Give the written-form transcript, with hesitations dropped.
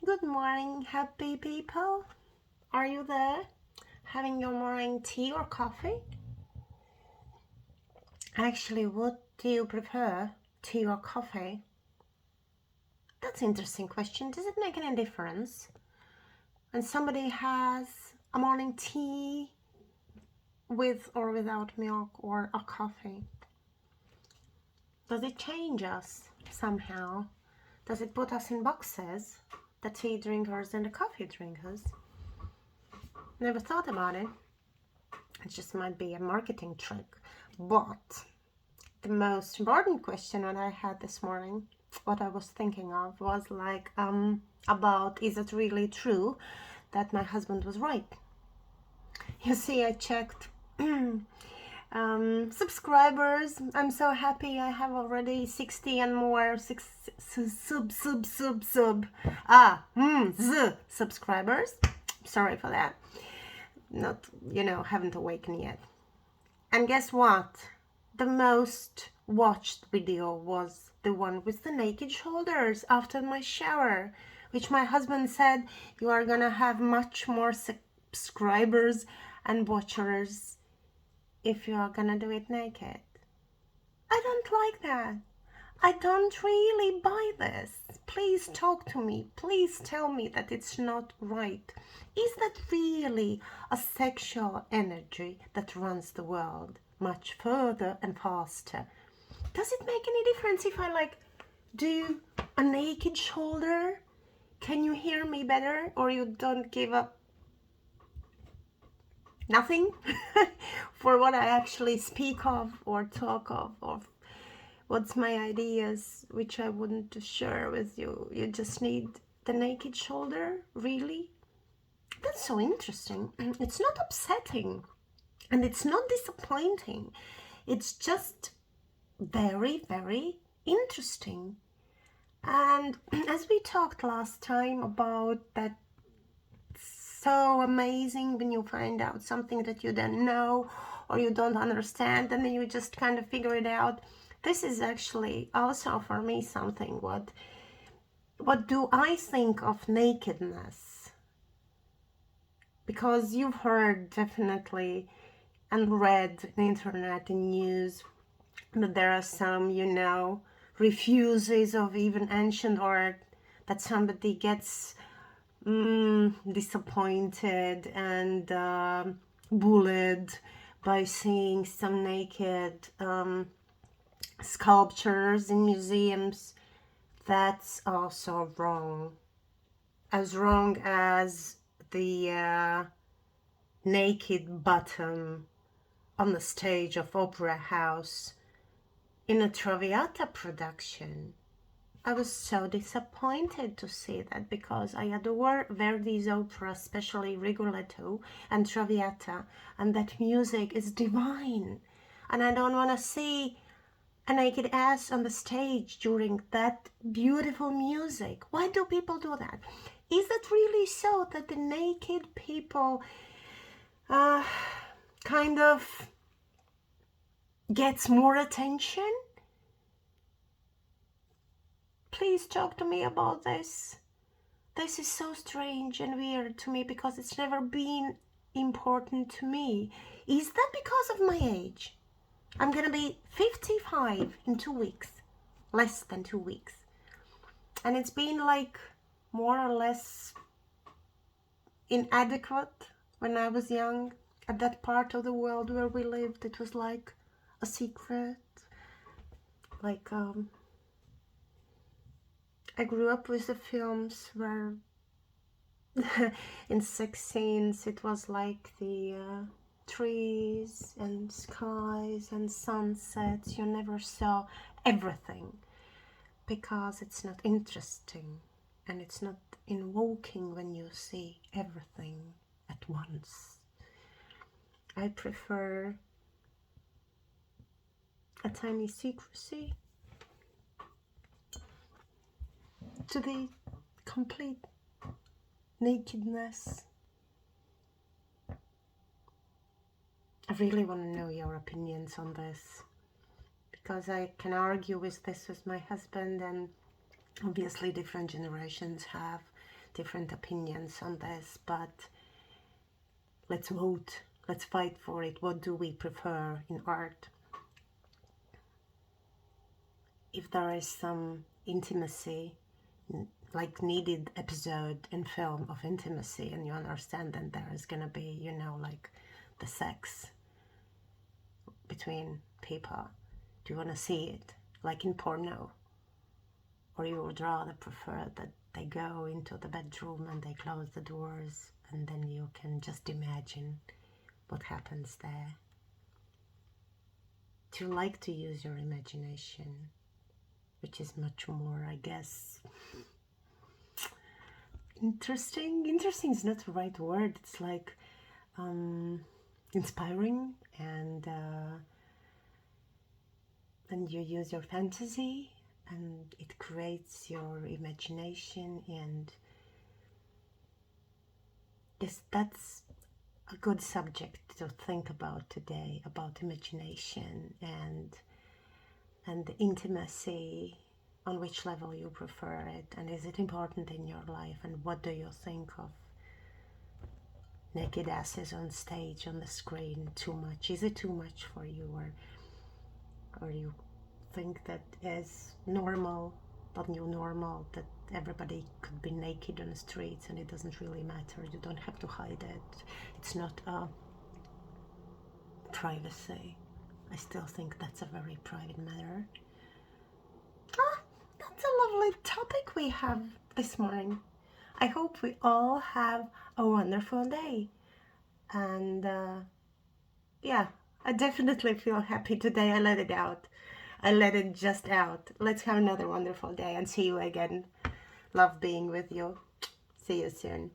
Good morning, happy people. Are you there? Having your morning tea or coffee? Actually, what do you prefer, tea or coffee? That's an interesting question. Does it make any difference when somebody has a morning tea with or without milk or a coffee? Does it change us somehow? Does it put us in boxes, the tea drinkers and the coffee drinkers? Never thought about it. It just might be a marketing trick. But the most important question that I had this morning, what I was thinking of, was like about, is it really true that my husband was right? You see, I checked subscribers. I'm so happy. I have already 60 and more subscribers. Sorry for that. Not, haven't awakened yet. And guess what? The most watched video was the one with the naked shoulders after my shower, which my husband said, you are gonna have much more subscribers and watchers if you are gonna do it naked. I don't like that. I don't really buy this. Please talk to me. Please tell me that it's not right. Is that really a sexual energy that runs the world much further and faster? Does it make any difference if I do a naked shoulder? Can you hear me better, or you don't give up nothing for what I actually speak of or talk of, or what's my ideas, which I wouldn't share with you? You just need the naked shoulder, really? That's so interesting. It's not upsetting and it's not disappointing. It's just very, very interesting. And as we talked last time about that, so amazing when you find out something that you don't know or you don't understand, and then you just kind of figure it out. This is actually also for me something. What do I think of nakedness? Because you've heard definitely and read the internet and news that there are some, refuses of even ancient art, that somebody gets disappointed and bullied by seeing some naked sculptures in museums. That's also wrong. As wrong as the naked bottom on the stage of Opera House in a Traviata production. I was so disappointed to see that, because I adore Verdi's opera, especially Rigoletto and Traviata, and that music is divine. And I don't want to see a naked ass on the stage during that beautiful music. Why do people do that? Is it really so that the naked people kind of gets more attention? Please talk to me about this. This is so strange and weird to me, because it's never been important to me. Is that because of my age? I'm gonna be 55 in 2 weeks, less than 2 weeks. And it's been more or less inadequate when I was young. At that part of the world where we lived, it was like a secret. I grew up with the films where in sex scenes it was like the trees and skies and sunsets. You never saw everything, because it's not interesting and it's not invoking when you see everything at once. I prefer a tiny secrecy to the complete nakedness. I really want to know your opinions on this, because I can argue with this with my husband, and obviously different generations have different opinions on this, but let's vote. Let's fight for it. What do we prefer in art? If there is some intimacy, like needed episode in film of intimacy, and you understand that there is gonna be, you know, like the sex between people, do you want to see it like in porno? Or you would rather prefer that they go into the bedroom and they close the doors and then you can just imagine what happens there? Do you like to use your imagination? Which is much more, I guess, interesting. Interesting is not the right word. It's like inspiring, and you use your fantasy and it creates your imagination, and yes, that's a good subject to think about today, about imagination and intimacy, on which level you prefer it, and is it important in your life, and what do you think of naked asses on stage, on the screen? Too much? Is it too much for you, or you think that is normal, the new normal, that everybody could be naked on the streets and it doesn't really matter, you don't have to hide it, it's not a privacy? I still think that's a very private matter. That's a lovely topic we have this morning. I hope we all have a wonderful day. And yeah, I definitely feel happy today. I let it out. I let it just out. Let's have another wonderful day and see you again. Love being with you. See you soon.